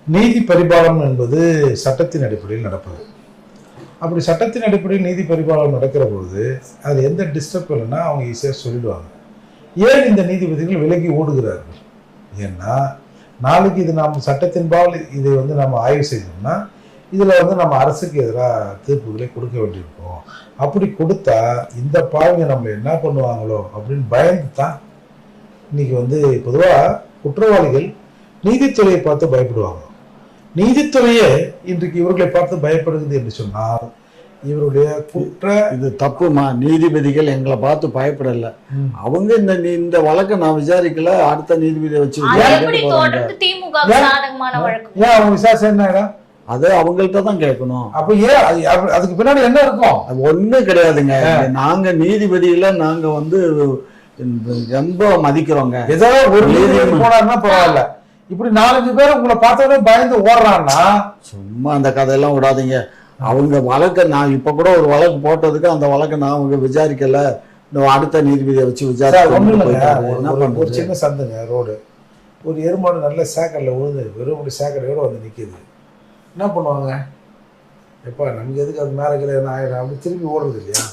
நீதி பரிபாலனம் என்பது சட்டத்தின் அடிப்படையில் நடப்பது. அப்படி சட்டத்தின் அடிப்படையில் நீதி பரிபாலனம் நடக்கிற பொழுது அது எந்த டிஸ்டர்ப் இல்லைன்னா அவங்க ஈஸியாக சொல்லிடுவாங்க. ஏன் இந்த நீதிபதிகள் விலகி ஓடுகிறார்கள்? ஏன்னா நாளைக்கு இது நாம் சட்டத்தின்பால் இதை நம்ம ஆய்வு செய்தோம்னா இதில் நம்ம அரசுக்கு எதிராக தீர்ப்புகளை கொடுக்க வேண்டியிருக்கும். அப்படி கொடுத்தா இந்த பாவங்க நம்ம என்ன பண்ணுவாங்களோ அப்படின்னு பயந்து தான் இன்னைக்கு பொதுவாக குற்றவாளிகள் நீதித்துறையை பார்த்து பயப்படுவாங்க. நீதித்துறையே இன்றைக்கு இவர்களை பார்த்து பயப்படுகிறது என்று சொன்னால் இவருடைய இது தப்புமா. நீதிபதிகள் எங்களை பார்த்து பயப்படல. அவங்க இந்த வழக்கை நான் விசாரிக்கல, அடுத்த நீதிபதியை வச்சு அவங்க விசாரிச்சு என்ன அது அவங்கள்ட்ட தான் கேட்கணும். அப்ப ஏன் அதுக்கு பின்னாடி என்ன இருக்கும்? ஒண்ணும் கிடையாதுங்க. நாங்க நீதிபதியில நாங்க ரொம்ப மதிக்கிறோங்க. ஏதாவது ஒரு நீதிபதி போனாருன்னா பரவாயில்ல, இப்படி 4-5 பேர் உங்களை பார்த்தோட பயந்து ஓடுறான்னா சும்மா அந்த கதையெல்லாம் விடாதீங்க. அவங்க வழக்கை நான் இப்ப கூட ஒரு வழக்கு போட்டதுக்கு அந்த வழக்கை நான் அவங்க விசாரிக்கல, இந்த அடுத்த நீதிபதியை வச்சு விசாரிக்க. ஒரு சின்ன சந்துங்க ரோடு, ஒரு எருமாடு நல்ல சேக்கல்ல விழுந்து வெறும் சேக்கடையோட நிக்குது. என்ன பண்ணுவாங்க? எப்பா நமக்கு எதுக்கு அது மேலே ஆயிரம் அப்படி திரும்பி ஓடுறது இல்லையா?